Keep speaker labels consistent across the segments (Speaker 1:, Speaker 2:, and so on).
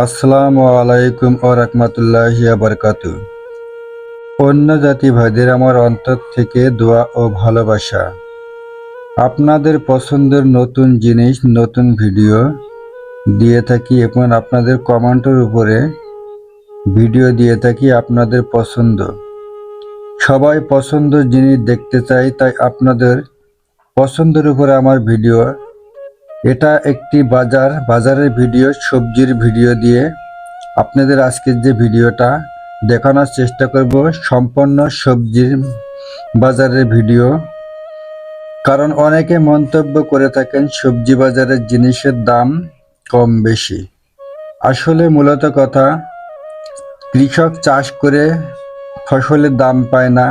Speaker 1: আসসালামু আলাইকুম ও রহমতুল্লাহি ওয়া বারাকাতুহু। অন্য জাতি ভাইদের আমার অন্তর থেকে দোয়া ও ভালোবাসা। আপনাদের পছন্দের নতুন জিনিস, নতুন ভিডিও দিয়ে থাকি এবং আপনাদের কমেন্টের উপরে ভিডিও দিয়ে থাকি আপনাদের পছন্দ। সবাই পছন্দের জিনিস দেখতে চাই, তাই আপনাদের পছন্দের উপরে আমার ভিডিও। এটা একটি বাজারের ভিডিও, সবজির ভিডিও দিয়ে আপনাদের আজকের যে ভিডিওটা দেখানোর চেষ্টা করব সম্পূর্ণ সবজির বাজারের ভিডিও। কারণ অনেকে মন্তব্য করে থাকেন সবজি বাজারের জিনিসের দাম কম বেশি। আসলে মূলত কথা, কৃষক চাষ করে ফসলের দাম পায় না,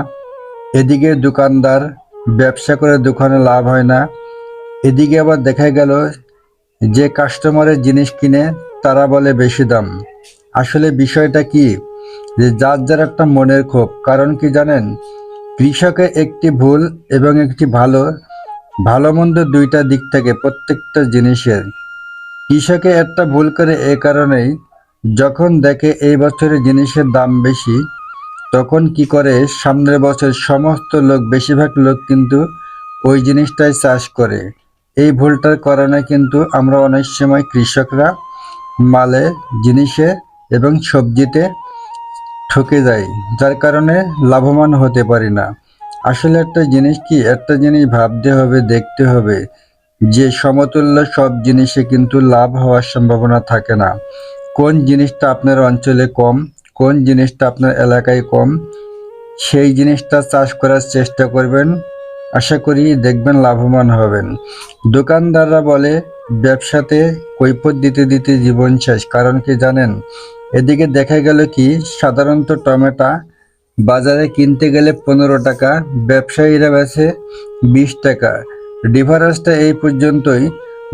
Speaker 1: এদিকে দোকানদার ব্যবসা করে দোকানে লাভ হয় না, এদিকে আবার দেখা গেল যে কাস্টমারের জিনিস কিনে তারা বলে বেশি দাম। আসলে বিষয়টা কি, যে যার যার একটা মনের ক্ষোভ। কারণ কি জানেন, কৃষকের একটি ভুল এবং একটি ভালো মন্দ দুইটা দিক থাকে প্রত্যেকটা জিনিসের। কৃষকে একটা ভুল করে এ কারণেই, যখন দেখে এই বছরের জিনিসের দাম বেশি, তখন কি করে সামনের বছর সমস্ত লোক, বেশিরভাগ লোক কিন্তু ওই জিনিসটাই চাষ করে। এই ভুলটার কারণে কিন্তু আমরা অনেক সময় কৃষকরা মালে, জিনিসে এবং সবজিতে ঠকে যাই, যার কারণে লাভবান হতে পারি না। আসলে একটা জিনিস কি, একটা জিনিস ভাবতে হবে, দেখতে হবে যে সমতুল্য সব জিনিসে কিন্তু লাভ হওয়ার সম্ভাবনা থাকে না। কোন জিনিসটা আপনার অঞ্চলে কম, কোন জিনিসটা আপনার এলাকায় কম, সেই জিনিসটা চাষ করার চেষ্টা করবেন। আশা করি দেখবেন লাভবান হবেন। দোকানদাররা বলে ব্যবসাতে কৈফিয়ত দিতে দিতে জীবন শেষ। কারণ কি জানেন, এদিকে দেখা গেল কি, সাধারণত টমেটো বাজারে কিনতে গেলে 15 টাকা, ব্যবসায়ীরা বেচে 20 টাকা। ডিফারেন্সটা এই পর্যন্তই।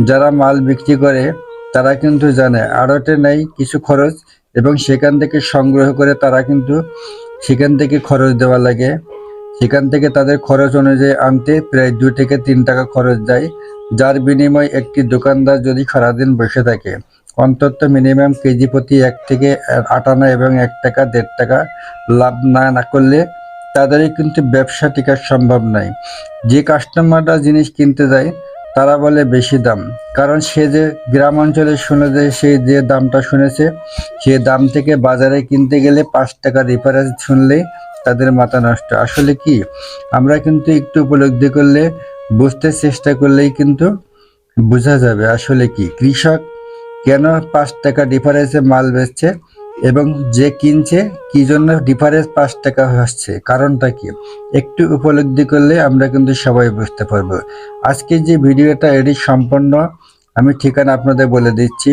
Speaker 1: যারা মাল বিক্রি করে তারা কিন্তু জানে আড়তে নেই কিছু খরচ, এবং সেখান থেকে সংগ্রহ করে তারা কিন্তু সেখান থেকে খরচ দেওয়া লাগে। সেখান থেকে তাদের খরচ অনুযায়ী আনতে প্রায় 2 থেকে 3 টাকা খরচ যায়। যার বিনিময়ে একটি দোকানদার যদি সারাদিন বসে থাকে, অন্তত মিনিমাম কেজি প্রতি 1 থেকে 8 আনা এবং 1 টাকা 1.5 টাকা লাভ না করলে তাদেরই কিন্তু ব্যবসা টিকার সম্ভব নয়। যে কাস্টমাররা জিনিস কিনতে যায় তারা বলে বেশি দাম, কারণ সে যে গ্রাম অঞ্চলে শুনে যে সে যে দামটা শুনেছে, সে দাম থেকে বাজারে কিনতে গেলে 5 টাকা ডিফারেন্স শুনলেই তাদের মাথা নষ্ট। আসলে কি, আমরা কিন্তু একটু উপলব্ধি করলে, বুঝতে চেষ্টা করলেই কিন্তু বোঝা যাবে আসলে কি কৃষক কেন 5 টাকা ডিফারেন্সে মাল বেচছে, এবং যে কিনছে কি জন্য ডিফারেন্স 5 টাকা হচ্ছে, কারণটা কি একটু উপলব্ধি করলে আমরা কিন্তু সবাই বুঝতে পারবো। আজকে যে ভিডিওটা এটি সম্পূর্ণ আমি ঠিকানা আপনাদের বলে দিচ্ছি।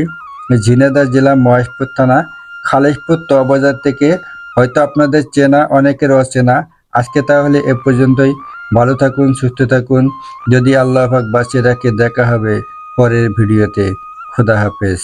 Speaker 1: ঝিনাইদহ জেলা মহেশপুর থানা খালিশপুর বাজার থেকে। হয়তো আপনাদের চেনা, অনেকের অচেনা। আজকে তাহলে এ পর্যন্তই। ভালো থাকুন, সুস্থ থাকুন। যদি আল্লাহ পাক বাঁচিয়ে রাখে দেখা হবে পরের ভিডিওতে। খোদা হাফেজ।